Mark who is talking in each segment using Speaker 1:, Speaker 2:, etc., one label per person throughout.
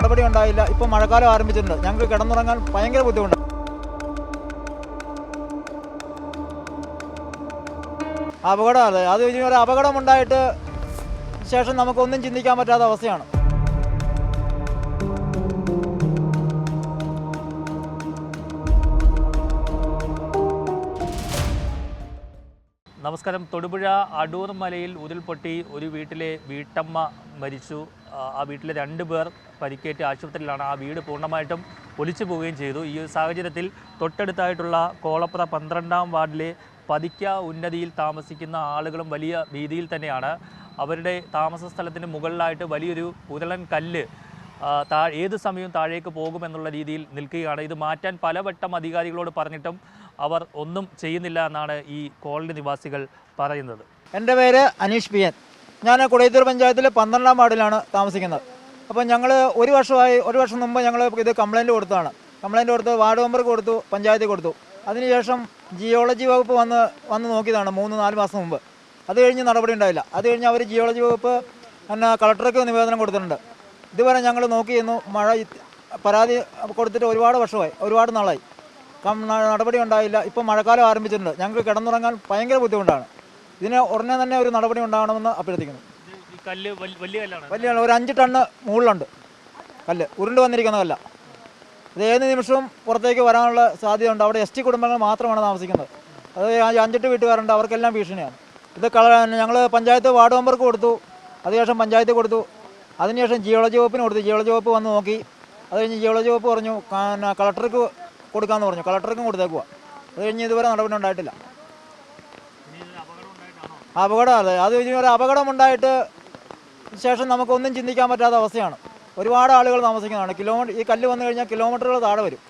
Speaker 1: നടപടി ഉണ്ടായില്ല. ഇപ്പോൾ മഴക്കാലം ആരംഭിച്ചിട്ടുണ്ട്. ഞങ്ങൾക്ക് കിടന്നുറങ്ങാൻ ഭയങ്കര ബുദ്ധിമുട്ടാണ്. അപകടമാണ് അത്. ഒരു അപകടമുണ്ടായിട്ട് ശേഷം നമുക്കൊന്നും ചിന്തിക്കാൻ പറ്റാത്ത അവസ്ഥയാണ്.
Speaker 2: നമസ്കാരം. തൊടുപുഴ അടൂർ മലയിൽ ഉരുൾപൊട്ടി ഒരു വീട്ടിലെ വീട്ടമ്മ മരിച്ചു. ആ വീട്ടിലെ 2 പേർ പരിക്കേറ്റ് ആശുപത്രിയിലാണ്. ആ വീട് പൂർണ്ണമായിട്ടും ഒലിച്ചു പോവുകയും ചെയ്തു. ഈ ഒരു സാഹചര്യത്തിൽ തൊട്ടടുത്തായിട്ടുള്ള കോളപ്ര 12-ാം വാർഡിലെ പതിക്ക ഉന്നതിയിൽ താമസിക്കുന്ന ആളുകളും വലിയ ഭീതിയിൽ തന്നെയാണ്. അവരുടെ താമസ സ്ഥലത്തിന് മുകളിലായിട്ട് വലിയൊരു ഉരുളൻ കല്ല് ഏത് സമയവും താഴേക്ക് പോകുമെന്നുള്ള രീതിയിൽ നിൽക്കുകയാണ്. ഇത് മാറ്റാൻ പലവട്ടം അധികാരികളോട് പറഞ്ഞിട്ടും അവർ ഒന്നും ചെയ്യുന്നില്ല എന്നാണ് ഈ കോളനി നിവാസികൾ പറയുന്നത്.
Speaker 1: എൻ്റെ പേര് അനീഷ് പി എൻ. ഞാൻ കൊടയത്തൂർ പഞ്ചായത്തിലെ 12-ാം വാർഡിലാണ് താമസിക്കുന്നത്. അപ്പോൾ ഞങ്ങൾ ഒരു വർഷം മുമ്പ് ഞങ്ങൾ ഇത് കംപ്ലയിൻറ്റ് കൊടുത്തതാണ്. കംപ്ലയിൻറ്റ് കൊടുത്ത് വാർഡ് മെമ്പർക്ക് കൊടുത്തു, പഞ്ചായത്തിൽ കൊടുത്തു. അതിനുശേഷം ജിയോളജി വകുപ്പ് വന്ന് നോക്കിയതാണ് 3-4 മാസം മുമ്പ്. അത് കഴിഞ്ഞ് നടപടി ഉണ്ടായില്ല. അത് കഴിഞ്ഞ് അവർ ജിയോളജി വകുപ്പ് കളക്ടർക്ക് നിവേദനം കൊടുത്തിട്ടുണ്ട്. ഇതുവരെ ഞങ്ങൾ നോക്കിയിരുന്നു. പരാതി കൊടുത്തിട്ട് ഒരുപാട് നാളായി. നടപടി ഉണ്ടായില്ല. ഇപ്പോൾ മഴക്കാലം ആരംഭിച്ചിട്ടുണ്ട്. ഞങ്ങൾക്ക് കിടന്നുറങ്ങാൻ ഭയങ്കര ബുദ്ധിമുട്ടാണ്. ഇതിന് ഉടനെ തന്നെ ഒരു നടപടി ഉണ്ടാകണമെന്ന് അഭ്യർത്ഥിക്കുന്നു. വലിയ ഒരു 5 ടണ്ണ് മുകളിലുണ്ട് കല്ല്, ഉരുണ്ട് വന്നിരിക്കുന്ന കല്ല. ഇത് ഏത് നിമിഷവും പുറത്തേക്ക് വരാനുള്ള സാധ്യതയുണ്ട്. അവിടെ ST കുടുംബങ്ങൾ മാത്രമാണ് താമസിക്കുന്നത്. അത് 5-8 വീട്ടുകാരുണ്ട്. അവർക്കെല്ലാം ഭീഷണിയാണ്. ഇത് ഞങ്ങൾ പഞ്ചായത്ത് വാർഡ് മെമ്പർക്ക് കൊടുത്തു, അതിനുശേഷം പഞ്ചായത്ത് കൊടുത്തു, അതിനുശേഷം ജിയോളജി വകുപ്പിന് കൊടുത്തു. ജിയോളജി വകുപ്പ് വന്ന് നോക്കി. അത് കഴിഞ്ഞ് ജിയോളജി വകുപ്പ് പറഞ്ഞു കളക്ടർക്ക് കൊടുക്കാമെന്ന് പറഞ്ഞു. കളക്ടർക്കും കൊടുത്തേക്കുക. അത് കഴിഞ്ഞ് ഇതുവരെ നടപടി ഉണ്ടായിട്ടില്ല. അപകടമാണ് അത്. ഒരു അപകടമുണ്ടായിട്ട് ശേഷം നമുക്കൊന്നും ചിന്തിക്കാൻ പറ്റാത്ത അവസ്ഥയാണ്. ഒരുപാട് ആളുകൾ താമസിക്കുന്നതാണ്. ഈ കല്ല് വന്നു കഴിഞ്ഞാൽ കിലോമീറ്ററുകൾ താഴെ വരും.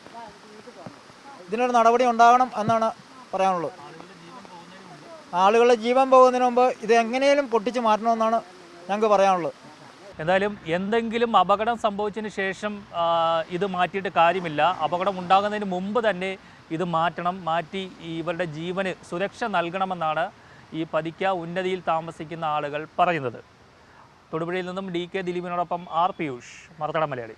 Speaker 1: ഇതിനൊരു നടപടി ഉണ്ടാകണം എന്നാണ് പറയാനുള്ളത്. ആളുകളുടെ ജീവൻ പോകുന്നതിന് മുമ്പ് ഇത് എങ്ങനെയും പൊട്ടിച്ച് മാറ്റണമെന്നാണ് ഞങ്ങൾക്ക് പറയാനുള്ളത്.
Speaker 2: എന്തായാലും എന്തെങ്കിലും അപകടം സംഭവിച്ചതിന് ശേഷം ഇത് മാറ്റിയിട്ട് കാര്യമില്ല. അപകടം ഉണ്ടാകുന്നതിന് മുമ്പ് തന്നെ ഇത് മാറ്റി ഇവരുടെ ജീവന് സുരക്ഷ നൽകണമെന്നാണ് ഈ പതിക്ക ഉന്നതിയിൽ താമസിക്കുന്ന ആളുകൾ പറയുന്നത്. തൊടുപുഴയിൽ നിന്നും DK ദിലീപിനോടൊപ്പം R. പിയൂഷ്, മറുതട മലയാളി.